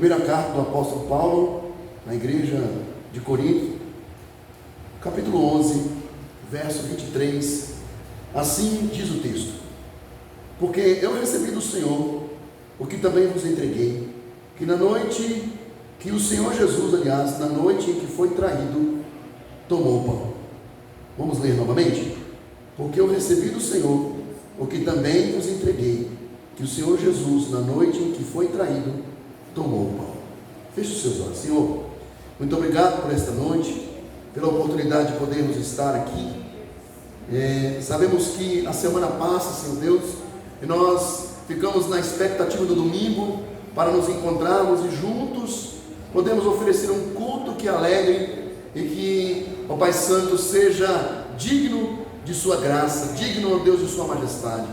Primeira carta do apóstolo Paulo, na igreja de Corinto, capítulo 11, verso 23, assim diz o texto: porque eu recebi do Senhor o que também vos entreguei, que na noite que o Senhor Jesus, aliás, na noite em que foi traído, tomou o pão. Vamos ler novamente? Porque eu recebi do Senhor o que também vos entreguei, que o Senhor Jesus, na noite em que foi traído, tomou o pão. Feche os seus olhos. Senhor, muito obrigado por esta noite, pela oportunidade de podermos estar aqui. Sabemos que a semana passa, Senhor Deus, e nós ficamos na expectativa do domingo para nos encontrarmos e juntos podemos oferecer um culto que alegre e que, ó Pai Santo, seja digno de Sua graça, digno, ó Deus, de Sua majestade.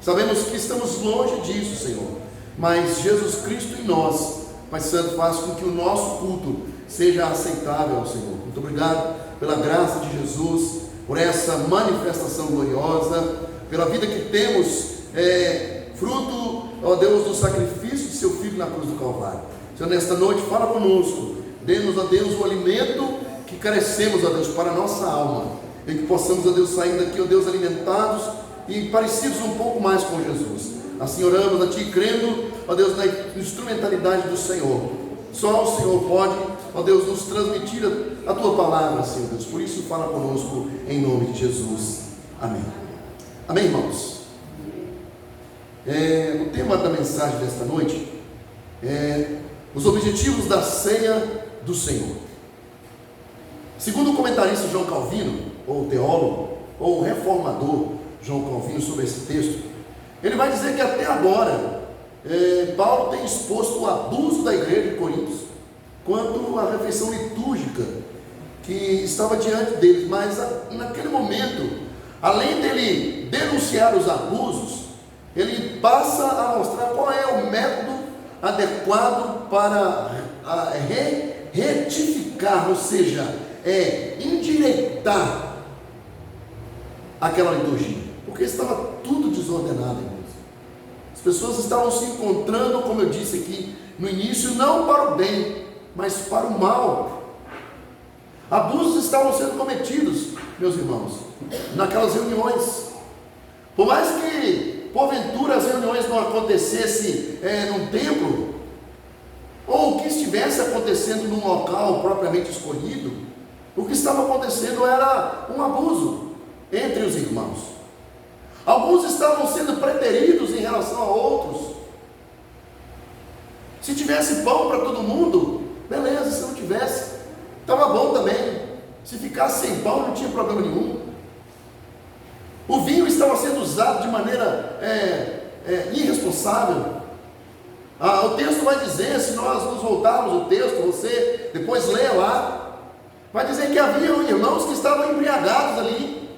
Sabemos que estamos longe disso, Senhor, mas Jesus Cristo em nós, Pai Santo, faz com que o nosso culto seja aceitável ao Senhor. Muito obrigado pela graça de Jesus, por essa manifestação gloriosa, pela vida que temos, fruto, ó Deus, do sacrifício de Seu Filho na cruz do Calvário. Senhor, nesta noite, fala conosco, dê-nos, ó Deus, o alimento que carecemos, ó Deus, para a nossa alma, e que possamos, ó Deus, sair daqui, ó Deus, alimentados e parecidos um pouco mais com Jesus. Assim oramos a Ti, crendo, ó Deus, na instrumentalidade do Senhor. Só o Senhor pode, ó Deus, nos transmitir a Tua palavra, Senhor Deus. Por isso, fala conosco em nome de Jesus. Amém. Amém, irmãos? O tema da mensagem desta noite é os objetivos da ceia do Senhor. Segundo o comentarista João Calvino, ou teólogo, ou reformador João Calvino, sobre esse texto, ele vai dizer que até agora Paulo tem exposto o abuso da igreja de Corinto quanto à refeição litúrgica que estava diante deles, mas naquele momento, além dele denunciar os abusos, ele passa a mostrar qual é o método adequado para retificar, ou seja, endireitar aquela liturgia, porque estava tudo desordenado, irmãos. As pessoas estavam se encontrando, como eu disse aqui no início, não para o bem, mas para o mal. Abusos estavam sendo cometidos, meus irmãos, naquelas reuniões. Por mais que porventura as reuniões não acontecessem num templo, ou que estivesse acontecendo num local propriamente escolhido, o que estava acontecendo era um abuso entre os irmãos. Alguns estavam sendo preteridos em relação a outros. Se tivesse pão para todo mundo, beleza. Se não tivesse, estava bom também. Se ficasse sem pão, não tinha problema nenhum. O vinho estava sendo usado de maneira irresponsável. O texto vai dizer, se nós nos voltarmos o texto, você depois leia lá, vai dizer que havia irmãos que estavam embriagados ali,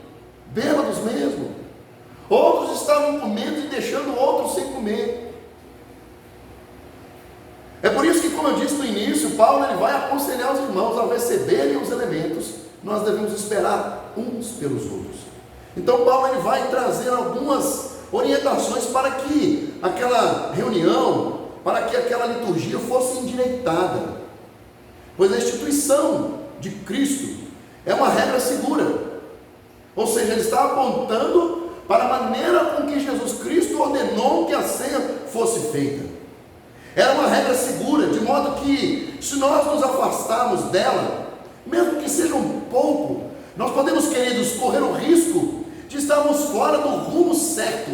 bêbados mesmo. Outros estavam comendo e deixando outros sem comer. É por isso que, como eu disse no início, Paulo ele vai aconselhar os irmãos a receberem os elementos. Nós devemos esperar uns pelos outros. Então Paulo ele vai trazer algumas orientações para que aquela reunião, para que aquela liturgia fosse endireitada, pois a instituição de Cristo é uma regra segura. Ou seja, ele está apontando para a maneira com que Jesus Cristo ordenou que a ceia fosse feita. Era uma regra segura, de modo que, se nós nos afastarmos dela, mesmo que seja um pouco, nós podemos, queridos, correr o risco de estarmos fora do rumo certo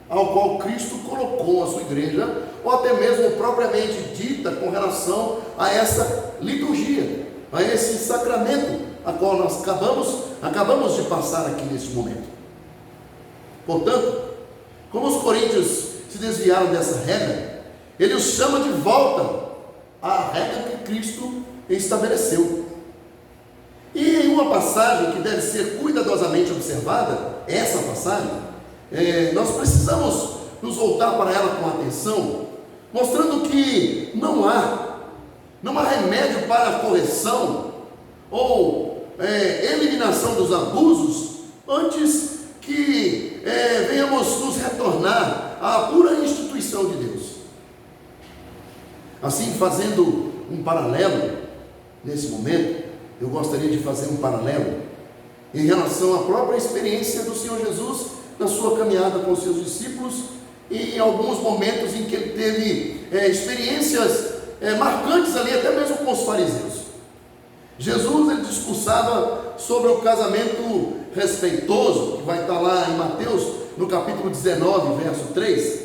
ao qual Cristo colocou a sua igreja, ou até mesmo propriamente dita com relação a essa liturgia, a esse sacramento a qual nós acabamos de passar aqui nesse momento. Portanto, como os coríntios se desviaram dessa regra, ele os chama de volta à regra que Cristo estabeleceu. E em uma passagem que deve ser cuidadosamente observada, essa passagem, nós precisamos nos voltar para ela com atenção, mostrando que não há remédio para a correção ou eliminação dos abusos antes que venhamos nos retornar à pura instituição de Deus. Assim, fazendo um paralelo, nesse momento, eu gostaria de fazer um paralelo em relação à própria experiência do Senhor Jesus na sua caminhada com os seus discípulos e em alguns momentos em que ele teve experiências marcantes ali, até mesmo com os fariseus. Jesus, ele discursava sobre o casamento respeitoso, que vai estar lá em Mateus, no capítulo 19, verso 3,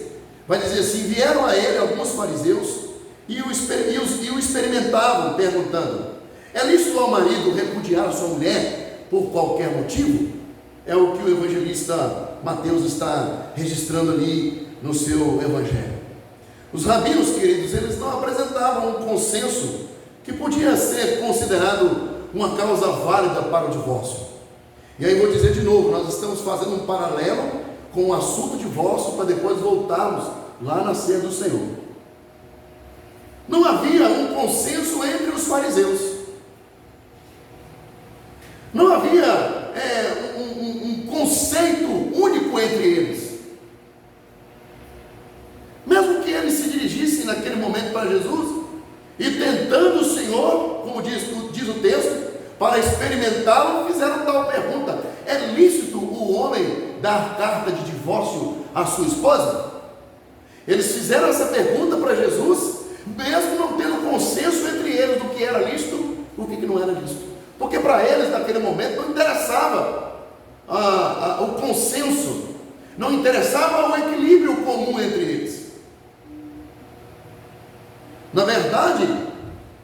vai dizer assim: vieram a ele alguns fariseus e o experimentavam, perguntando: é lícito ao marido repudiar a sua mulher por qualquer motivo? É o que o evangelista Mateus está registrando ali no seu evangelho. Os rabinos, queridos, eles não apresentavam um consenso que podia ser considerado uma causa válida para o divórcio. E aí vou dizer de novo, nós estamos fazendo um paralelo com o assunto divórcio para depois voltarmos lá na ceia do Senhor. Não havia um consenso entre os fariseus. Não havia um conceito único entre eles. Mesmo que eles se dirigissem naquele momento para Jesus e tentando o Senhor, como diz o texto, para experimentá-lo, fizeram tal pergunta: é lícito o homem dar carta de divórcio à sua esposa? Eles fizeram essa pergunta para Jesus, mesmo não tendo consenso entre eles do que era lícito e o que não era lícito, porque para eles naquele momento não interessava o consenso, não interessava o equilíbrio comum entre eles. Na verdade,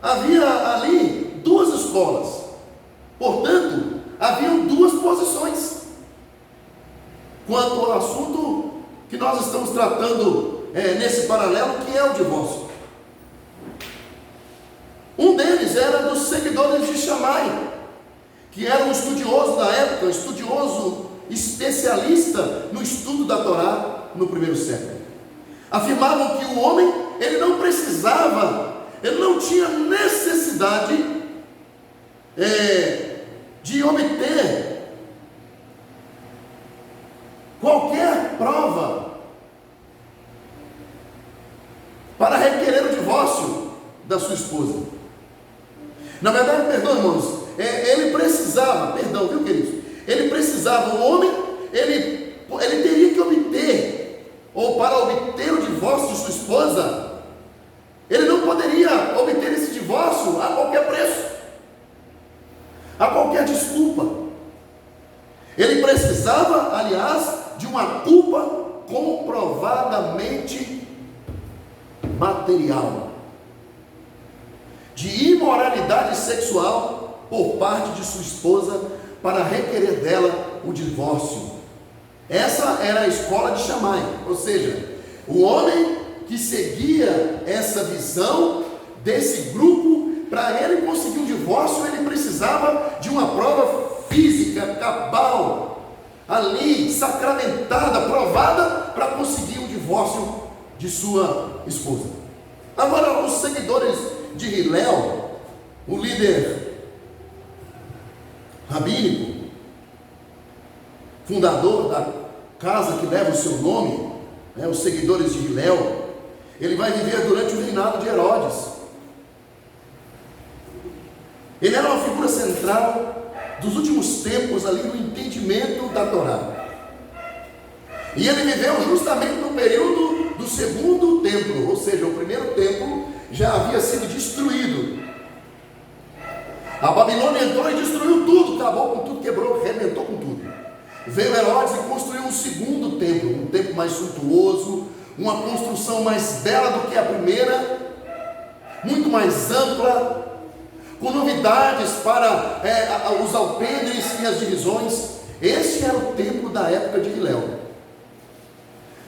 havia ali duas escolas, portanto, haviam duas posições quanto ao assunto que nós estamos tratando nesse paralelo, que é o divórcio. Um deles era dos seguidores de Shammai, que era um estudioso da época, estudioso especialista no estudo da Torá no primeiro século. Afirmavam que o homem, ele não precisava, ele não tinha necessidade de obter qualquer prova para requerer o divórcio da sua esposa. Na verdade, perdão, irmãos, ele precisava, perdão, viu, queridos? Ele precisava, o homem, ele teria que obter, ou para obter o divórcio de sua esposa, ele não poderia obter esse divórcio a qualquer preço, a qualquer desculpa. Ele precisava, aliás, de uma culpa comprovadamente material, de imoralidade sexual por parte de sua esposa, para requerer dela o divórcio. Essa era a escola de Shammai, ou seja, o homem que seguia essa visão desse grupo, para ele conseguir um divórcio, ele precisava de uma prova física, cabal, ali, sacramentada, provada, para conseguir o divórcio de sua esposa. Agora, os seguidores de Hillel, o líder rabínico, fundador da casa que leva o seu nome, os seguidores de Hillel, ele vai viver durante o reinado de Herodes. Ele era uma figura central dos últimos tempos ali no entendimento da Torá. E ele viveu justamente no período do segundo templo, ou seja, o primeiro templo já havia sido destruído. A Babilônia entrou e destruiu tudo, acabou com tudo, quebrou, arrebentou com tudo. Veio Herodes e construiu um segundo templo, um templo mais suntuoso, uma construção mais bela do que a primeira, muito mais ampla, com novidades para os alpendres e as divisões. Este era o templo da época de Hillel.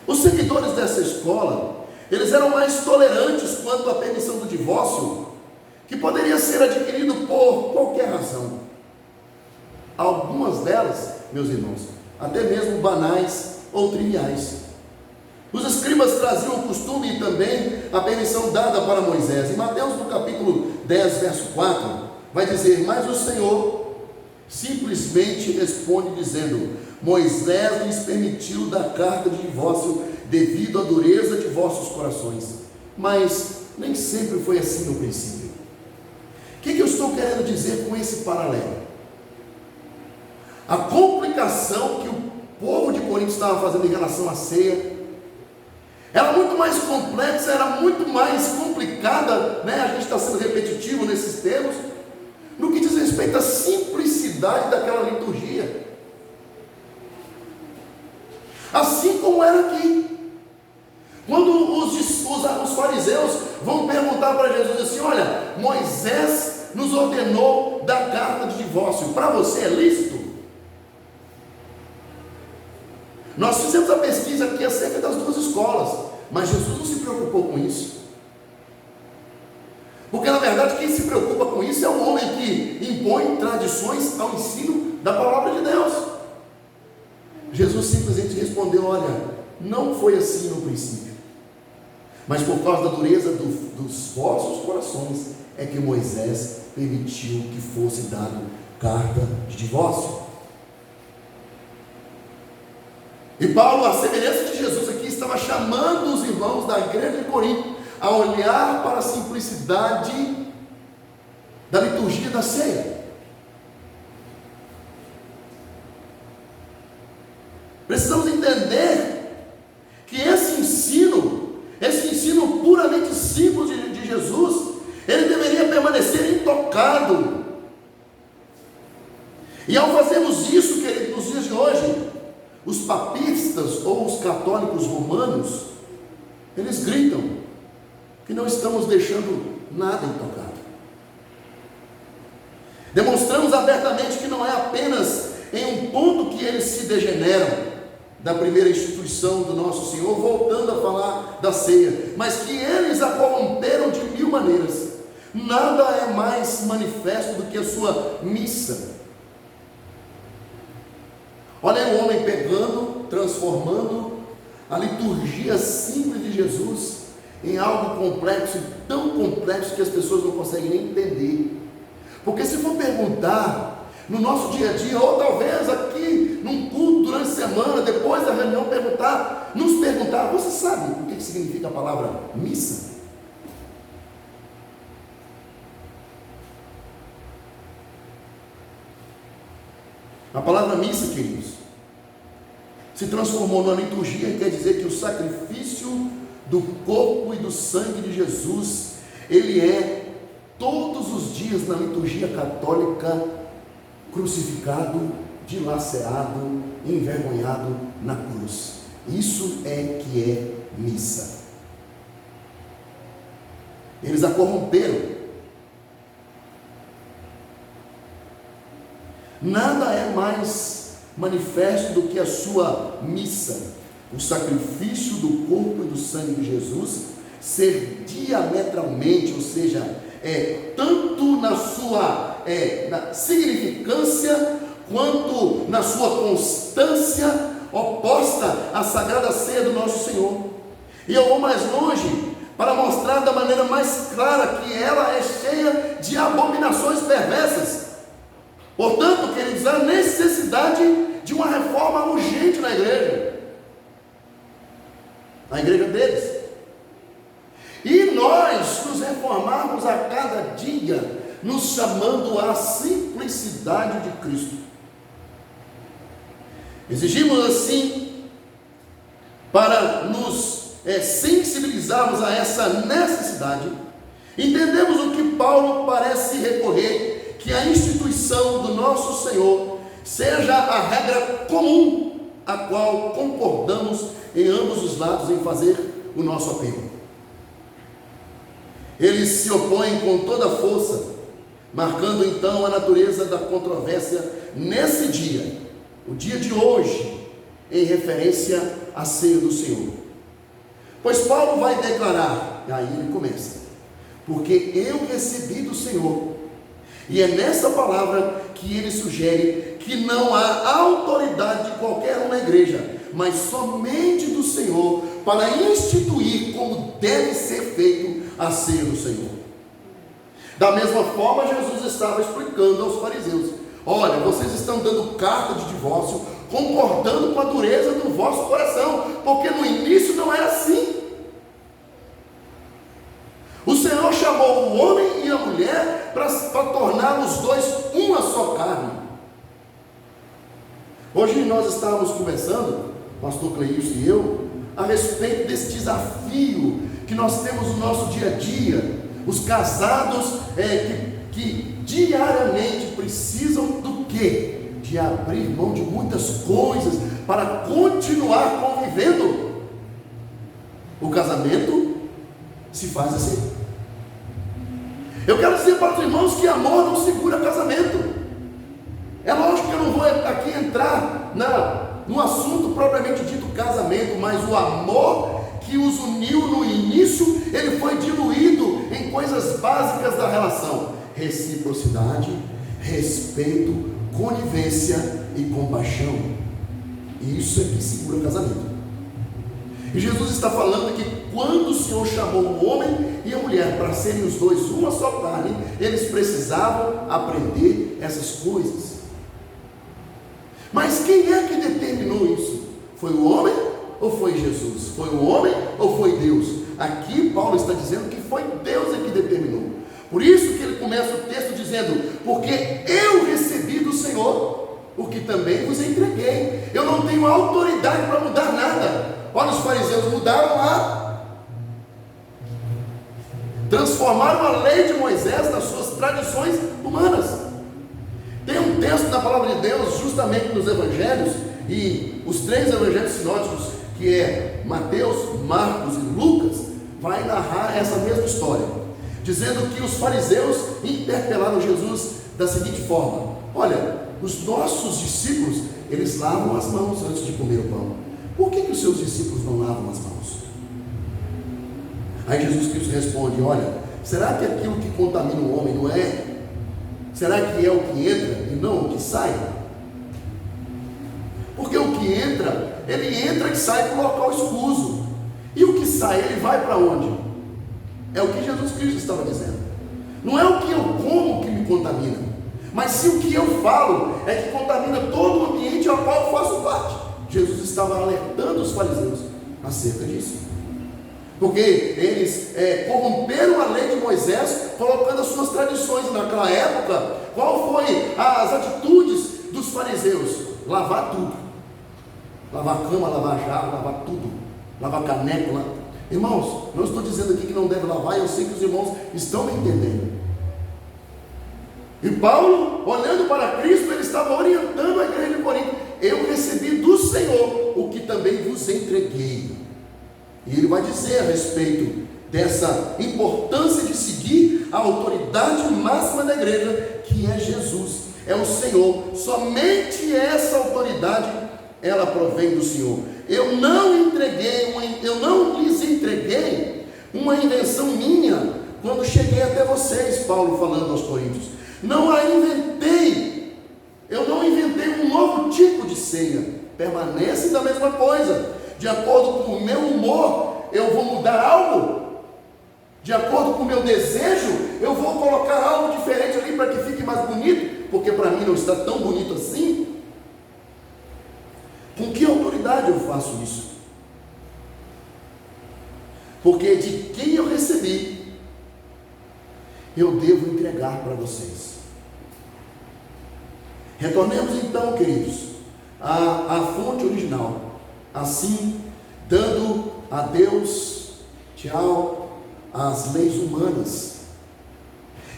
Os seguidores dessa escola, eles eram mais tolerantes quanto à permissão do divórcio, que poderia ser adquirido por qualquer razão. Algumas delas, meus irmãos, até mesmo banais ou triviais. Os escribas traziam o costume e também a permissão dada para Moisés. Em Mateus, no capítulo 10, verso 4, vai dizer: mas o Senhor simplesmente responde dizendo: Moisés lhes permitiu dar carta de divórcio devido à dureza de vossos corações, mas nem sempre foi assim no princípio. O que eu estou querendo dizer com esse paralelo? A complicação que o povo de Corinto estava fazendo em relação à ceia era muito mais complexa, era muito mais complicada, né? A gente está sendo repetitivo nesses termos, no que diz respeito à simplicidade daquela liturgia. Assim como era aqui. Quando os fariseus vão perguntar para Jesus assim: olha, Moisés nos ordenou dar carta de divórcio, para você é lícito? Nós fizemos a pesquisa aqui acerca das duas escolas, mas Jesus não se preocupou com isso. Porque na verdade quem se preocupa com isso é o homem que impõe tradições ao ensino da palavra de Deus. Jesus simplesmente respondeu: olha, não foi assim no princípio, mas por causa da dureza dos vossos corações é que Moisés permitiu que fosse dado carta de divórcio. E Paulo, a semelhança de Jesus aqui, estava chamando os irmãos da igreja de Corinto a olhar para a simplicidade da liturgia da ceia. Precisamos entender que esse ensino puramente simples de Jesus, ele deveria permanecer intocado. E ao fazermos isso, querido, nos dias de hoje, os papistas ou os católicos romanos, eles gritam que não estamos deixando nada intocado. Demonstramos abertamente que não é apenas em um ponto que eles se degeneram da primeira instituição do nosso Senhor, voltando a falar da ceia, mas que eles a corromperam de mil maneiras. Nada é mais manifesto do que a sua missa. Olha aí o homem pegando, transformando a liturgia simples de Jesus em algo complexo, tão complexo que as pessoas não conseguem nem entender. Porque se for perguntar no nosso dia a dia, ou talvez aqui num culto durante a semana, depois da reunião, nos perguntar: você sabe o que significa a palavra missa? A palavra missa, queridos, se transformou numa liturgia e quer dizer que o sacrifício do corpo e do sangue de Jesus, ele é todos os dias na liturgia católica crucificado, dilacerado, envergonhado na cruz. Isso é que é missa. Eles a corromperam. Nada é mais manifesto do que a sua missa, o sacrifício do corpo e do sangue de Jesus, ser diametralmente, ou seja, tanto na sua na significância, quanto na sua constância, oposta à sagrada ceia do nosso Senhor. E eu vou mais longe para mostrar da maneira mais clara que ela é cheia de abominações perversas. Portanto, queridos, há necessidade de uma reforma urgente na igreja deles. E nós nos reformarmos a cada dia, nos chamando à simplicidade de Cristo. Exigimos assim, para nos sensibilizarmos a essa necessidade, entendemos o que Paulo parece recorrer, que a instituição do nosso Senhor seja a regra comum, a qual concordamos em ambos os lados em fazer o nosso apelo. Eles se opõem com toda a força, marcando então a natureza da controvérsia nesse dia, o dia de hoje, em referência à ceia do Senhor. Pois Paulo vai declarar, e aí ele começa: porque eu recebi do Senhor. E é nessa palavra que ele sugere que não há autoridade de qualquer um na igreja, mas somente do Senhor, para instituir como deve ser feito a ceia do Senhor. Da mesma forma, Jesus estava explicando aos fariseus: olha, vocês estão dando carta de divórcio, concordando com a dureza do vosso coração, porque no início não era assim. tornar os dois uma só carne. Hoje nós estávamos conversando, pastor Cleilson e eu, a respeito desse desafio que nós temos no nosso dia a dia, os casados que diariamente precisam do quê? De abrir mão de muitas coisas para continuar convivendo. O casamento se faz assim. Eu quero dizer para os irmãos que amor não segura casamento. É lógico que eu não vou aqui entrar no assunto propriamente dito casamento, mas o amor que os uniu no início, ele foi diluído em coisas básicas da relação: reciprocidade, respeito, conivência e compaixão. E isso é que segura o casamento. E Jesus está falando que quando o Senhor chamou o homem e a mulher para serem os dois uma só carne, eles precisavam aprender essas coisas. Mas quem é que determinou isso? Foi o homem ou foi Jesus? Foi o homem ou foi Deus? Aqui Paulo está dizendo que foi Deus que determinou. Por isso que ele começa o texto dizendo: porque eu recebi do Senhor o que também vos entreguei. Eu não tenho autoridade para mudar nada. Olha, os fariseus mudaram lá, transformaram a lei de Moisés nas suas tradições humanas. Tem um texto na palavra de Deus, justamente nos evangelhos, e os 3 evangelhos sinóticos, que é Mateus, Marcos e Lucas, vai narrar essa mesma história, dizendo que os fariseus interpelaram Jesus da seguinte forma: olha, os nossos discípulos, eles lavam as mãos antes de comer o pão. Por que os seus discípulos não lavam as mãos? Aí Jesus Cristo responde: olha, será que aquilo que contamina o homem não é? Será que é o que entra e não o que sai? Porque o que entra, ele entra e sai para o local escuso. E o que sai, ele vai para onde? É o que Jesus Cristo estava dizendo. Não é o que eu como que me contamina, mas sim o que eu falo é que contamina todo o ambiente ao qual eu faço parte. Jesus estava alertando os fariseus acerca disso, porque eles corromperam a lei de Moisés, colocando as suas tradições. Naquela época, qual foi as atitudes dos fariseus? Lavar tudo, lavar cama, lavar jarro, lavar tudo, lavar caneco. Irmãos, não estou dizendo aqui que não deve lavar, eu sei que os irmãos estão me entendendo. E Paulo, olhando para Cristo, ele estava orientando a igreja de Corinto: eu recebi do Senhor o que também vos entreguei. E ele vai dizer a respeito dessa importância de seguir a autoridade máxima da igreja, que é Jesus, é o Senhor. Somente essa autoridade, ela provém do Senhor. Eu não lhes entreguei uma invenção minha quando cheguei até vocês. Paulo falando aos Coríntios: não a inventei. Eu não inventei um novo tipo de ceia. Permanece da mesma coisa. De acordo com o meu humor, eu vou mudar algo. De acordo com o meu desejo, eu vou colocar algo diferente ali para que fique mais bonito, porque para mim não está tão bonito assim. Com que autoridade eu faço isso? Porque de quem eu recebi, eu devo entregar para vocês. Retornemos então, queridos, à fonte original. Assim, dando a Deus tchau às leis humanas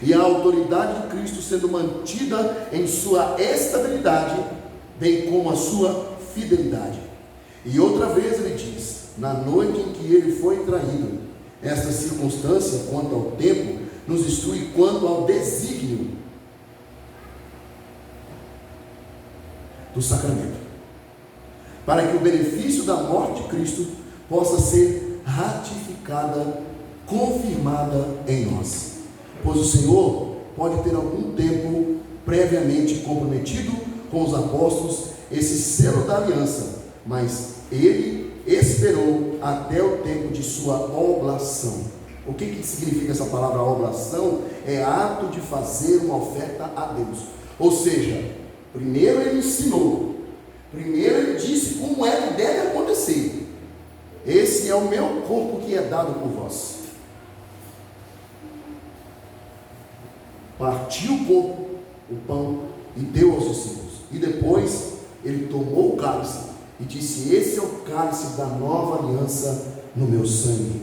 e a autoridade de Cristo sendo mantida em sua estabilidade, bem como a sua fidelidade. E outra vez ele diz: na noite em que ele foi traído, esta circunstância quanto ao tempo nos instrui quanto ao desígnio do sacramento, para que o benefício da morte de Cristo possa ser ratificada, confirmada em nós. Pois o Senhor pode ter algum tempo previamente comprometido com os apóstolos esse selo da aliança, mas ele esperou até o tempo de sua oblação. O que significa essa palavra oblação? É ato de fazer uma oferta a Deus. Ou seja, primeiro ele ensinou, primeiro ele disse como é que deve acontecer. Esse é o meu corpo que é dado por vós. partiu o pão e deu aos discípulos. E depois ele tomou o cálice e disse: esse é o cálice da nova aliança no meu sangue.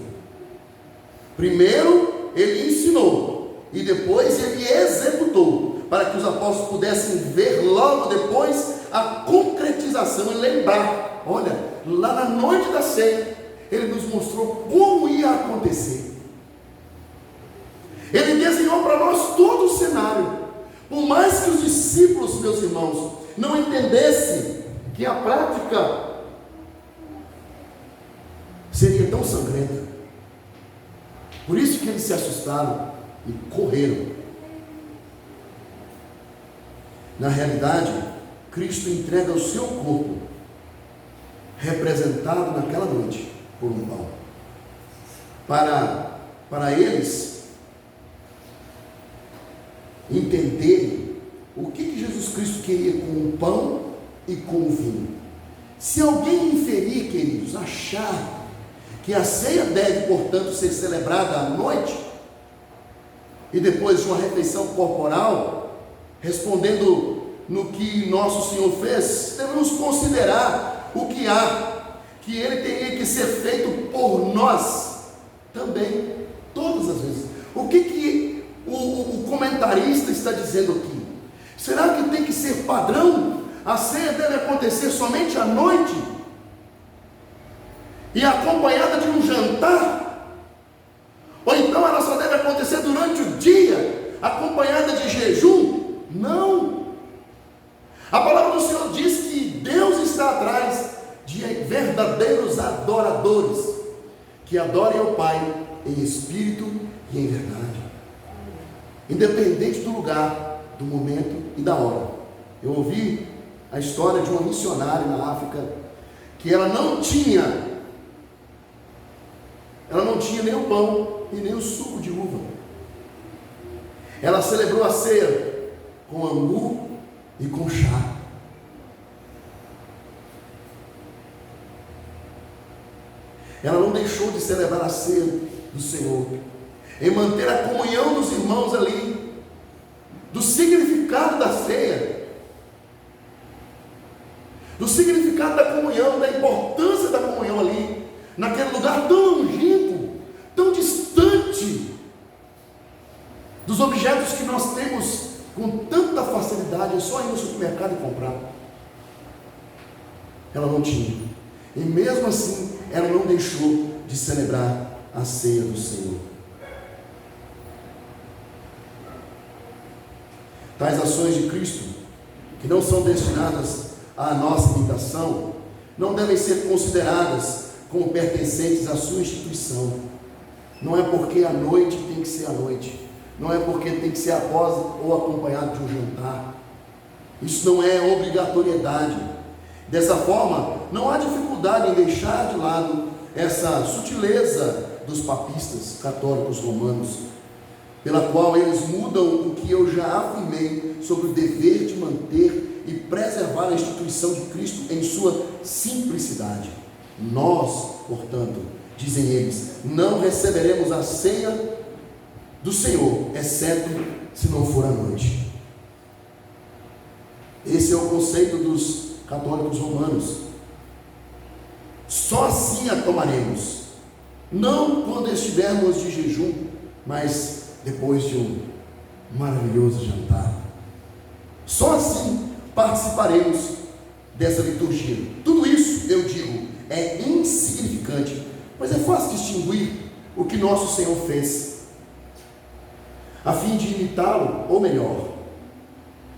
Primeiro ele ensinou e depois ele executou, para que os apóstolos pudessem ver logo depois a concretização e lembrar. Olha, lá na noite da ceia, ele nos mostrou como ia acontecer. Ele desenhou para nós todo o cenário. Por mais que os discípulos, meus irmãos, não entendessem que a prática seria tão sangrenta, por isso que eles se assustaram e correram. Na realidade, Cristo entrega o seu corpo, representado naquela noite por um pão, para eles entenderem o que Jesus Cristo queria com o pão e com o vinho. Se alguém inferir, queridos, achar que a ceia deve, portanto, ser celebrada à noite e depois de uma refeição corporal, respondendo no que nosso Senhor fez, devemos considerar o que há, que ele teria que ser feito por nós também, todas as vezes. O que o comentarista está dizendo aqui? Será que tem que ser padrão? A ceia deve acontecer somente à noite e acompanhada de um jantar? Ou então ela só deve acontecer durante o dia, acompanhada de jejum? Não. A palavra do Senhor diz que Deus está atrás de verdadeiros adoradores, que adorem ao Pai em espírito e em verdade, independente do lugar, do momento e da hora. Eu ouvi a história de uma missionária na África, que ela não tinha nem o pão e nem o suco de uva. Ela celebrou a ceia com angu e com chá. Ela não deixou de celebrar a ceia do Senhor, em manter a comunhão dos irmãos ali, do significado da ceia, do significado da comunhão, da importância da comunhão ali, naquele lugar tão longínquo, tão distante dos objetos que nós temos com tanta facilidade, é só ir no supermercado e comprar. Ela não tinha, e mesmo assim ela não deixou de celebrar a ceia do Senhor. Tais ações de Cristo, que não são destinadas à nossa imitação, não devem ser consideradas como pertencentes à sua instituição. Não é porque a noite tem que ser à noite, não é porque tem que ser após ou acompanhado de um jantar. Isso não é obrigatoriedade. Dessa forma, não há dificuldade em deixar de lado essa sutileza dos papistas, católicos romanos, pela qual eles mudam o que eu já afirmei sobre o dever de manter e preservar a instituição de Cristo em sua simplicidade. Nós, portanto, dizem eles, não receberemos a ceia do Senhor, exceto se não for à noite. Esse é o conceito dos católicos romanos. Só assim a tomaremos, não quando estivermos de jejum, mas depois de um maravilhoso jantar. Só assim participaremos dessa liturgia. Tudo isso, eu digo, é insignificante, pois é fácil distinguir o que nosso Senhor fez, a fim de imitá-lo, ou melhor,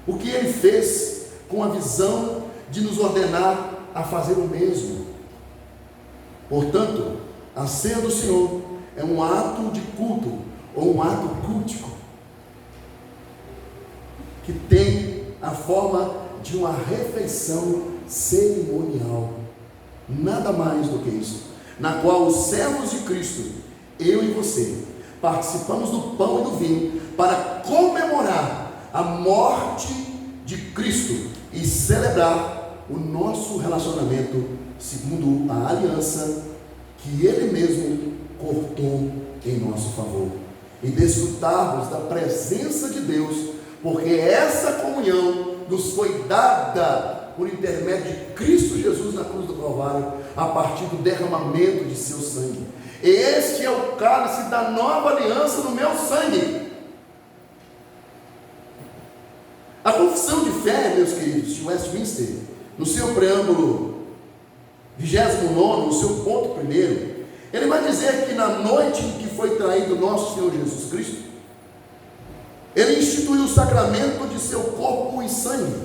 o que ele fez com a visão de nos ordenar a fazer o mesmo. Portanto, a ceia do Senhor é um ato de culto, ou um ato cultico, que tem a forma de uma refeição cerimonial, nada mais do que isso, na qual os servos de Cristo, eu e você, participamos do pão e do vinho para comemorar a morte de Cristo e celebrar o nosso relacionamento segundo a aliança que Ele mesmo cortou em nosso favor. e desfrutarmos da presença de Deus, porque essa comunhão nos foi dada por intermédio de Cristo Jesus na cruz do Calvário, a partir do derramamento de seu sangue. Este é o cálice da nova aliança no meu sangue. A confissão de fé, meus queridos, de Westminster, no seu preâmbulo 29, no seu ponto primeiro, ele vai dizer que na noite em que foi traído nosso Senhor Jesus Cristo, ele instituiu o sacramento de seu corpo e sangue,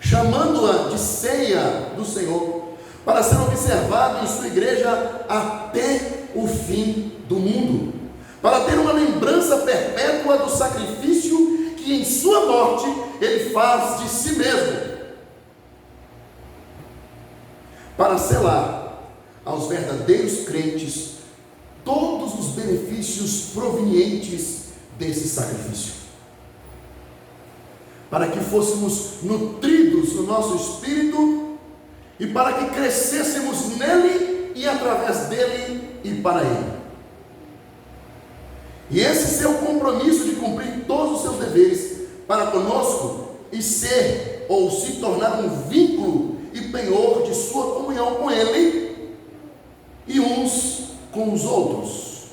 chamando-a de ceia do Senhor, para ser observado em sua igreja até o fim do mundo, para ter uma lembrança perpétua do sacrifício que em sua morte ele faz de si mesmo, para selar aos verdadeiros crentes todos os benefícios provenientes desse sacrifício, para que fôssemos nutridos no nosso espírito e para que crescêssemos nele e através dele e para ele. E esse seu compromisso de cumprir todos os seus deveres para conosco e ser ou se tornar um vínculo e penhor de sua comunhão com ele e uns com os outros,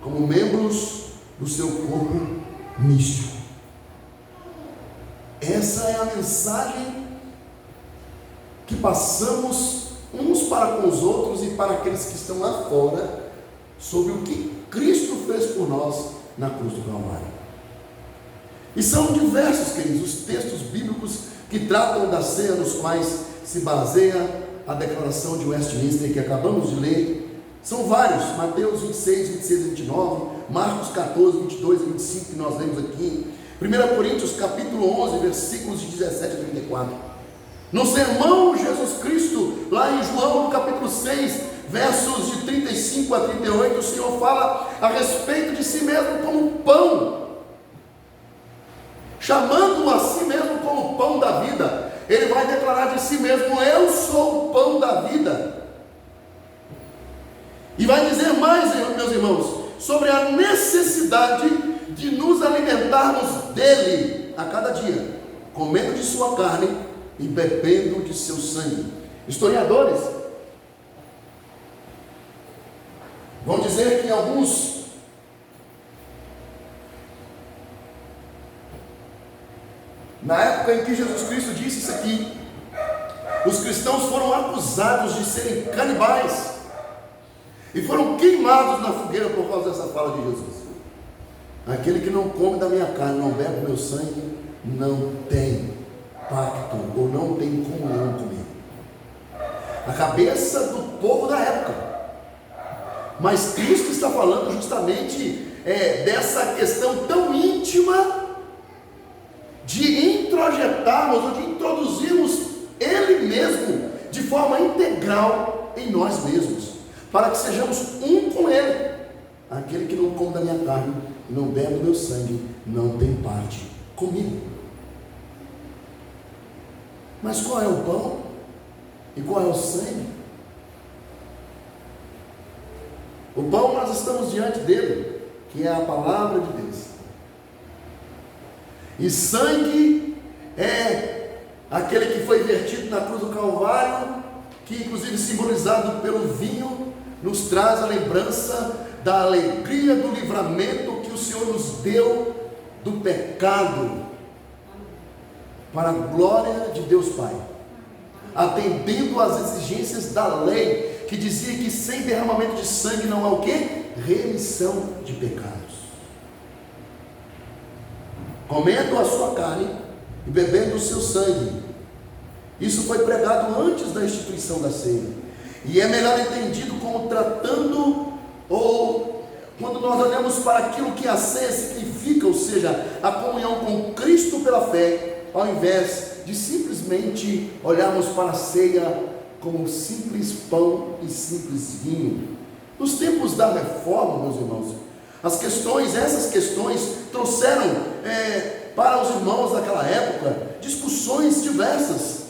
como membros do seu corpo místico. Essa é a mensagem que passamos uns para com os outros e para aqueles que estão lá fora, sobre o que Cristo fez por nós na cruz do Calvário. E são diversos, queridos, os textos bíblicos que tratam da ceia, nos quais se baseia a declaração de Westminster que acabamos de ler. São vários: Mateus 26, 26 e 29, Marcos 14, 22 e 25, que nós lemos aqui, 1 Coríntios capítulo 11, versículos de 17 a 34. No sermão, Jesus Cristo, lá em João, no capítulo 6, versos de 35 a 38, o Senhor fala a respeito de si mesmo como pão, chamando-o a si mesmo como pão da vida. Ele vai declarar de si mesmo: eu sou o pão da vida. E vai dizer mais, meus irmãos, sobre a necessidade de nos alimentarmos dele a cada dia, comendo de sua carne e bebendo de seu sangue. Historiadores vão dizer que alguns na época em que Jesus Cristo disse isso aqui, os cristãos foram acusados de serem canibais e foram queimados na fogueira por causa dessa fala de Jesus. Aquele que não come da minha carne, não bebe do meu sangue, não tem pacto ou não tem comunhão comigo. A cabeça do povo da época. Mas Cristo está falando justamente dessa questão tão íntima de introjetarmos ou de introduzirmos Ele mesmo de forma integral em nós mesmos, para que sejamos um com Ele. Aquele que não come da minha carne, não bebe do meu sangue, não tem parte comigo. Mas qual é o pão? E qual é o sangue? O pão, nós estamos diante dele, que é a palavra de Deus. E sangue é aquele que foi vertido na cruz do Calvário, que inclusive simbolizado pelo vinho, nos traz a lembrança da alegria do livramento que o Senhor nos deu do pecado, para a glória de Deus Pai, atendendo às exigências da lei, que dizia que sem derramamento de sangue não há o quê? Remissão de pecados. Comendo a sua carne e bebendo o seu sangue. Isso foi pregado antes da instituição da ceia, e é melhor entendido como tratando, ou quando nós olhamos para aquilo que a ceia significa, ou seja, a comunhão com Cristo pela fé, ao invés de simplesmente olharmos para a ceia como simples pão e simples vinho. Nos tempos da reforma, meus irmãos, essas questões trouxeram para os irmãos daquela época discussões diversas,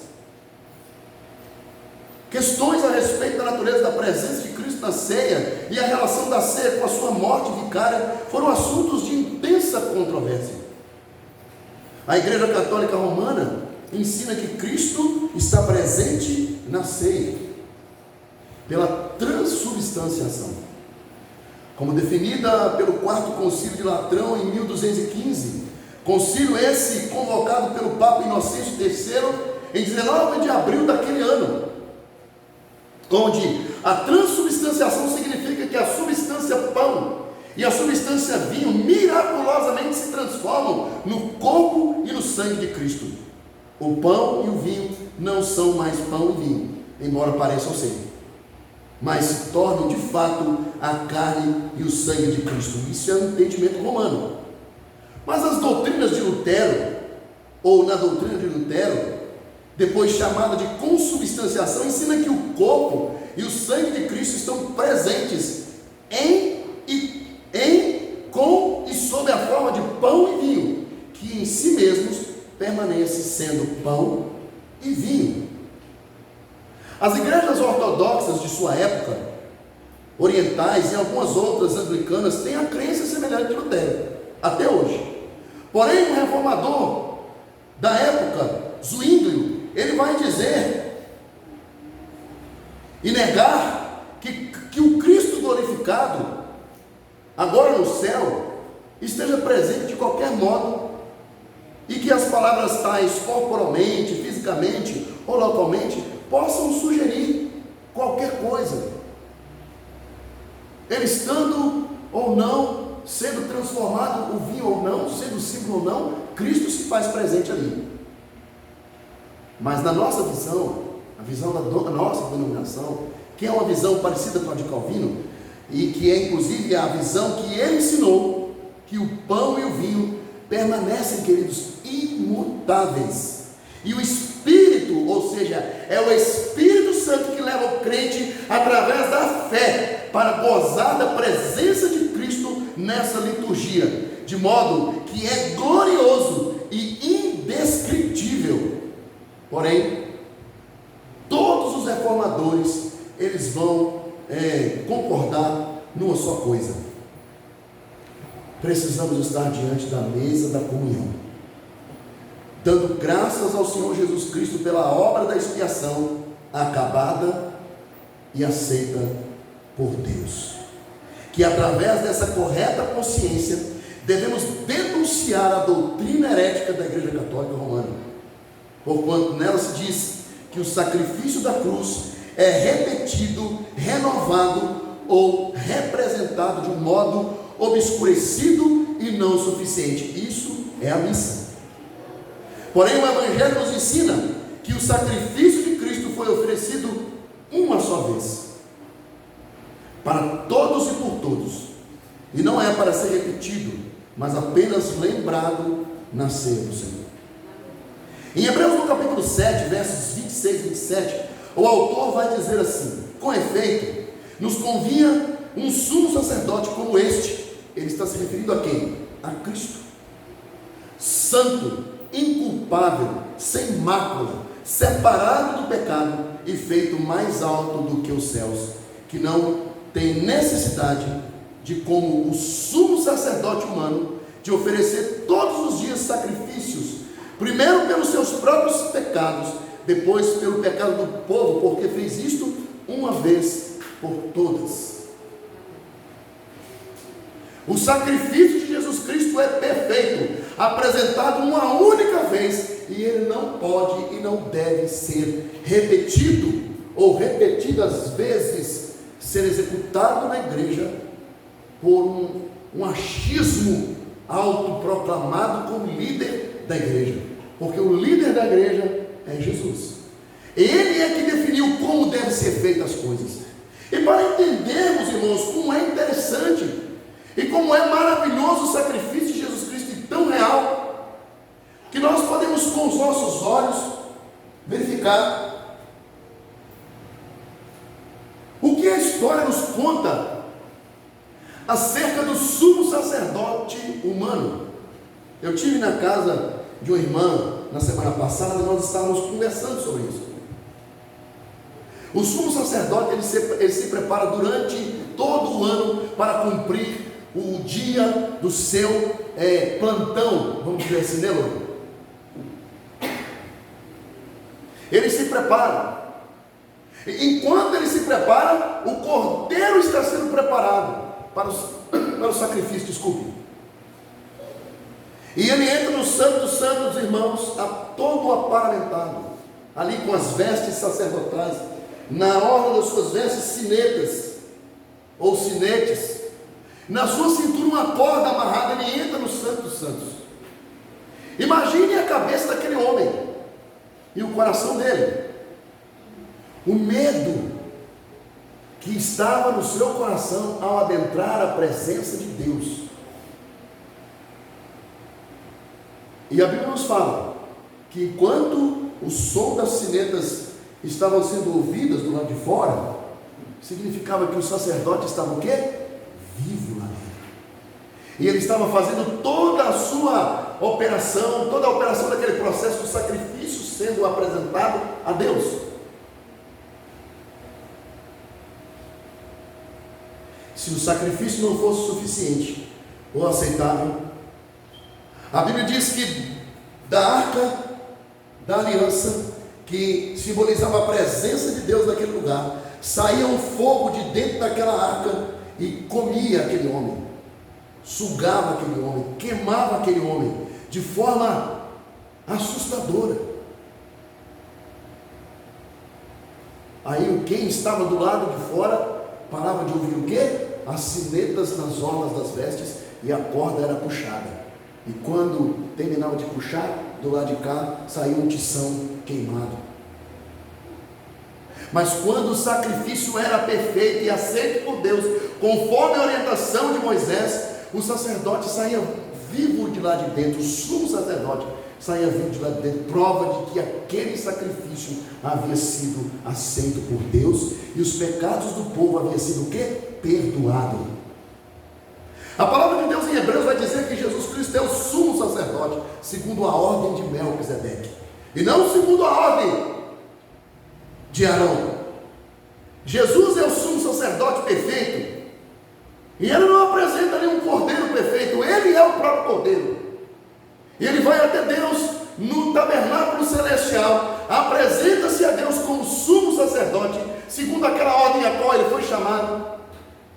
Questões a respeito da natureza da presença de Cristo na ceia e a relação da ceia com a sua morte vicária foram assuntos de intensa controvérsia. A Igreja Católica Romana ensina que Cristo está presente na ceia pela transubstanciação, como definida pelo Quarto Concílio de Latrão em 1215, concílio esse convocado pelo Papa Inocêncio III em 19 de abril daquele ano, onde a transubstanciação significa que a substância pão e a substância vinho miraculosamente se transformam no corpo e no sangue de Cristo. O pão e o vinho não são mais pão e vinho, embora pareçam ser, mas se tornam de fato a carne e o sangue de Cristo. Isso é um entendimento romano. Mas as doutrinas de Lutero, ou na doutrina de Lutero, depois chamada de consubstanciação, ensina que o corpo e o sangue de Cristo estão presentes com e sob a forma de pão e vinho, que em si mesmos permanece sendo pão e vinho. As igrejas ortodoxas de sua época, orientais e algumas outras anglicanas, têm a crença semelhante de Lutero, até hoje. Porém, o reformador da época, Zwinglio, ele vai dizer e negar que o Cristo glorificado, agora no céu, esteja presente de qualquer modo, e que as palavras tais corporalmente, fisicamente ou localmente possam sugerir qualquer coisa, ele estando ou não, sendo transformado o vinho ou não, sendo símbolo ou não, Cristo se faz presente ali. Mas na nossa visão, a visão da nossa denominação, que é uma visão parecida com a de Calvino, e que é inclusive a visão que ele ensinou, que o pão e o vinho permanecem, queridos, imutáveis, e o Espírito, ou seja, é o Espírito Santo que leva o crente através da fé para gozar da presença de Cristo nessa liturgia, de modo que é glorioso e indescritível. Porém, todos os reformadores, eles vão concordar numa só coisa: precisamos estar diante da mesa da comunhão, dando graças ao Senhor Jesus Cristo pela obra da expiação acabada e aceita por Deus, que através dessa correta consciência devemos denunciar a doutrina herética da Igreja Católica Romana, porquanto nela se diz que o sacrifício da cruz é repetido, renovado ou representado de um modo obscurecido e não suficiente. Isso é a missa. Porém, o Evangelho nos ensina que o sacrifício de Cristo foi oferecido uma só vez, para todos e por todos, e não é para ser repetido, mas apenas lembrado na ceia do Senhor. Em Hebreus no capítulo 7, versos 26 e 27, o autor vai dizer assim: com efeito, nos convinha um sumo sacerdote como este. Ele está se referindo a quem? A Cristo, santo, inculpável, sem mácula, separado do pecado e feito mais alto do que os céus, que não tem necessidade de, como o sumo sacerdote humano, de oferecer todos os dias sacrifícios, primeiro pelos seus próprios pecados, depois pelo pecado do povo, porque fez isto uma vez por todas. O sacrifício de Jesus Cristo é perfeito, apresentado uma única vez, e ele não pode e não deve ser repetido, ou repetidas vezes ser executado na igreja por um achismo autoproclamado como líder da igreja, porque o líder da igreja é Jesus. Ele é que definiu como devem ser feitas as coisas. E para entendermos, irmãos, como é interessante e como é maravilhoso o sacrifício de Jesus Cristo e tão real, que nós podemos com os nossos olhos verificar o que a história nos conta acerca do sumo sacerdote humano. Eu estive na casa de uma irmã na semana passada e nós estávamos conversando sobre isso. O sumo sacerdote ele se prepara durante todo o ano para cumprir o dia do seu plantão, vamos dizer assim, né, Lô? Ele se prepara. Enquanto ele se prepara, o cordeiro está sendo preparado para o sacrifício, desculpe. E ele entra no Santo dos Santos, irmãos, todo aparamentado, ali com as vestes sacerdotais, na orla das suas vestes sinetas, ou sinetes, na sua cintura uma corda amarrada. Ele entra no Santo dos Santos. Imagine a cabeça daquele homem e o coração dele, o medo que estava no seu coração ao adentrar a presença de Deus. E a Bíblia nos fala que enquanto o som das sinetas estavam sendo ouvidas do lado de fora, significava que o sacerdote estava o quê? Vivo lá dentro. E ele estava fazendo toda a sua operação, toda a operação daquele processo do sacrifício sendo apresentado a Deus. Se o sacrifício não fosse suficiente ou aceitável, a Bíblia diz que da arca da aliança, que simbolizava a presença de Deus naquele lugar, saía um fogo de dentro daquela arca e comia aquele homem, sugava aquele homem, queimava aquele homem de forma assustadora. Aí quem estava do lado de fora parava de ouvir o quê? As sinetas nas orlas das vestes e a corda era puxada. E quando terminava de puxar, do lado de cá saía um tição queimado. Mas quando o sacrifício era perfeito e aceito por Deus, conforme a orientação de Moisés, o sacerdote saía vivo de lá de dentro, o sumo sacerdote saía vivo de lá de dentro, prova de que aquele sacrifício havia sido aceito por Deus e os pecados do povo haviam sido o quê? Perdoado. A palavra de Deus em Hebreus vai dizer que Jesus Cristo é o sumo sacerdote, segundo a ordem de Melquisedeque, e não segundo a ordem de Arão. Jesus é o sumo sacerdote perfeito, e ele não apresenta ali um cordeiro perfeito, ele é o próprio cordeiro. E ele vai até Deus no tabernáculo celestial, apresenta-se a Deus como sumo sacerdote, segundo aquela ordem a qual ele foi chamado,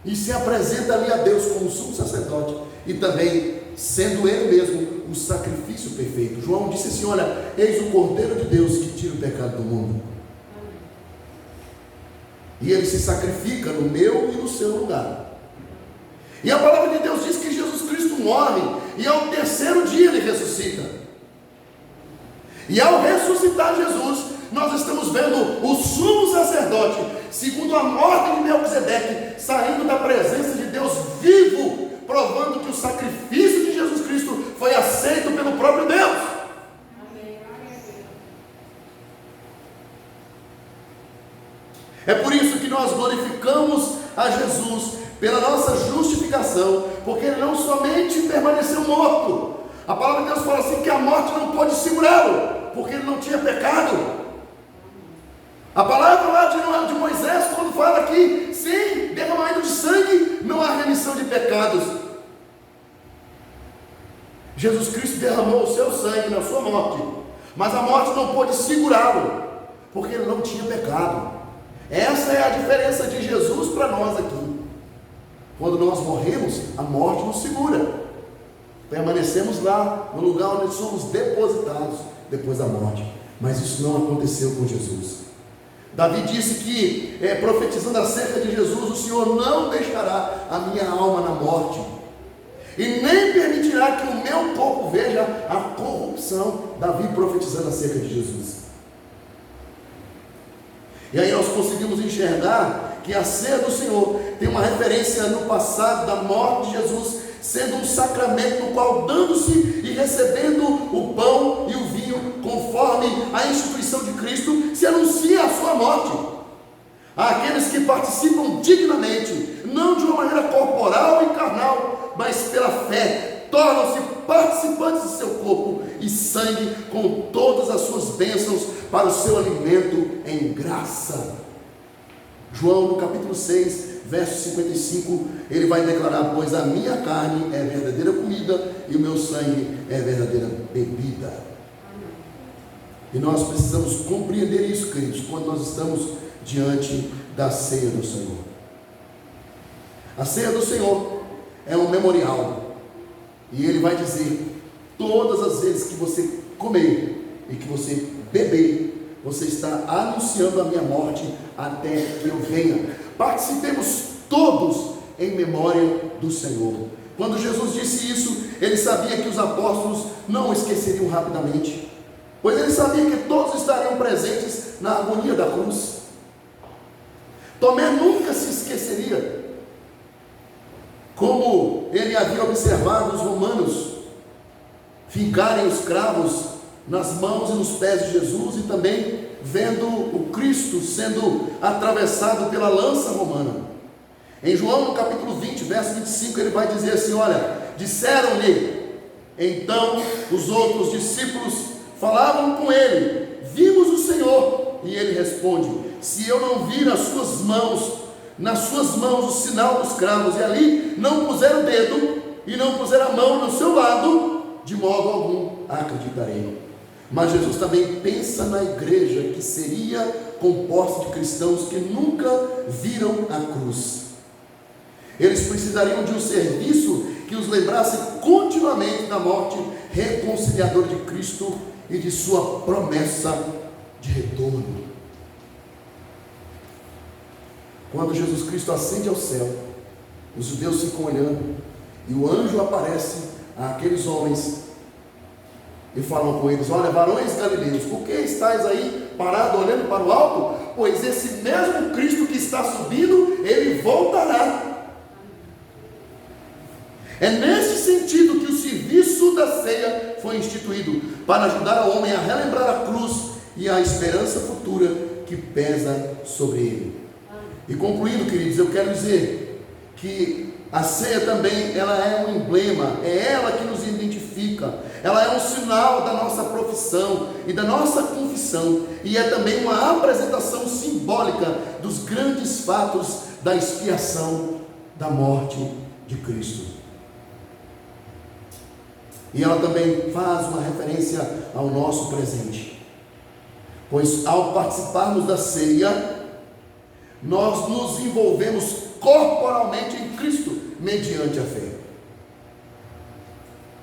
e se apresenta ali a Deus como sumo sacerdote, e também sendo ele mesmo o sacrifício perfeito. João disse assim: olha, eis o Cordeiro de Deus que tira o pecado do mundo. E ele se sacrifica no meu e no seu lugar. E a palavra de Deus diz que Jesus Cristo morre, e ao terceiro dia ele ressuscita. E ao ressuscitar Jesus, nós estamos vendo o sumo sacerdote, segundo a ordem de Melquisedeque, saindo da presença de Deus vivo, provando que o sacrifício de Jesus Cristo foi aceito pelo próprio Deus. É por isso que nós glorificamos a Jesus pela nossa justificação, porque ele não somente permaneceu morto. A palavra de Deus fala assim que a morte não pode segurá-lo, porque ele não tinha pecado. A palavra lá de Moisés, quando fala que sem derramamento de sangue não há remissão de pecados. Jesus Cristo derramou o seu sangue na sua morte, mas a morte não pôde segurá-lo, porque ele não tinha pecado. Essa é a diferença de Jesus para nós aqui. Quando nós morremos, a morte nos segura, permanecemos lá no lugar onde somos depositados depois da morte. Mas isso não aconteceu com Jesus. Davi disse que, profetizando acerca de Jesus, o Senhor não deixará a minha alma na morte, e nem permitirá que o meu corpo veja a corrupção. Davi profetizando acerca de Jesus. E aí nós conseguimos enxergar que a ceia do Senhor tem uma referência no passado da morte de Jesus, sendo um sacramento no qual, dando-se e recebendo o pão e o vinho, conforme a instituição de Cristo, se anuncia a sua morte. Aqueles que participam dignamente, não de uma maneira corporal e carnal, mas pela fé, tornam-se participantes de seu corpo e sangue, com todas as suas bênçãos para o seu alimento em graça. João, no capítulo 6, verso 55, ele vai declarar: pois a minha carne é verdadeira comida e o meu sangue é verdadeira bebida. E nós precisamos compreender isso, queridos, quando nós estamos diante da ceia do Senhor. A ceia do Senhor é um memorial, e ele vai dizer: todas as vezes que você comer e que você beber, você está anunciando a minha morte até que eu venha. Participemos todos em memória do Senhor. Quando Jesus disse isso, ele sabia que os apóstolos não o esqueceriam rapidamente, pois ele sabia que todos estariam presentes na agonia da cruz. Tomé nunca se esqueceria, como ele havia observado os romanos fincarem os cravos nas mãos e nos pés de Jesus, e também vendo o Cristo sendo atravessado pela lança romana. Em João, no capítulo 20, verso 25, ele vai dizer assim: olha, disseram-lhe então os outros discípulos, falavam com ele: vimos o Senhor. E ele responde: se eu não vir nas suas mãos o sinal dos cravos, e ali não puser o dedo e não puser a mão no seu lado, de modo algum acreditarei. Mas Jesus também pensa na igreja, que seria composta de cristãos que nunca viram a cruz. Eles precisariam de um serviço que os lembrasse continuamente da morte reconciliadora de Cristo e de sua promessa de retorno. Quando Jesus Cristo ascende ao céu, os judeus ficam olhando, e o anjo aparece àqueles homens e falam com eles: olha, varões galileus, por que estáis aí parados olhando para o alto? Pois esse mesmo Cristo que está subindo, ele voltará. É nesse sentido que o serviço da ceia foi instituído, para ajudar o homem a relembrar a cruz e a esperança futura que pesa sobre ele. E concluindo, queridos, eu quero dizer que a ceia também, ela é um emblema, é ela que nos identifica, ela é um sinal da nossa profissão e da nossa confissão, e é também uma apresentação simbólica dos grandes fatos da expiação da morte de Cristo. E ela também faz uma referência ao nosso presente, pois ao participarmos da ceia, nós nos envolvemos corporalmente em Cristo, mediante a fé.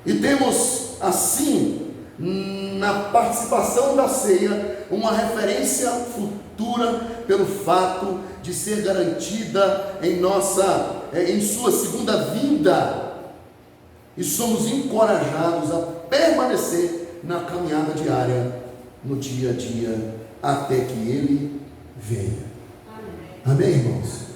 E temos assim, na participação da ceia, uma referência futura pelo fato de ser garantida em sua segunda vinda. E somos encorajados a permanecer na caminhada diária, no dia a dia, até que Ele venha. Amém, irmãos?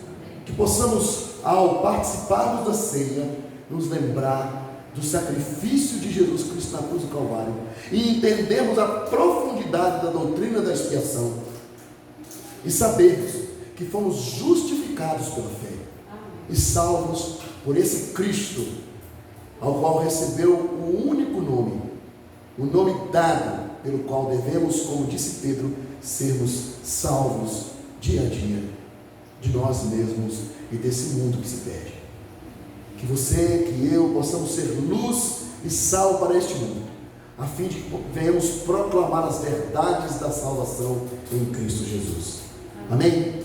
Que possamos, ao participarmos da ceia, nos lembrar do sacrifício de Jesus Cristo na cruz do Calvário, e entendermos a profundidade da doutrina da expiação, e sabermos que fomos justificados pela fé e salvos por esse Cristo, ao qual recebeu o único nome, o nome dado pelo qual devemos, como disse Pedro, sermos salvos dia a dia de nós mesmos e desse mundo que se perde. Que você, que eu, possamos ser luz e sal para este mundo, a fim de que venhamos proclamar as verdades da salvação em Cristo Jesus. Amém?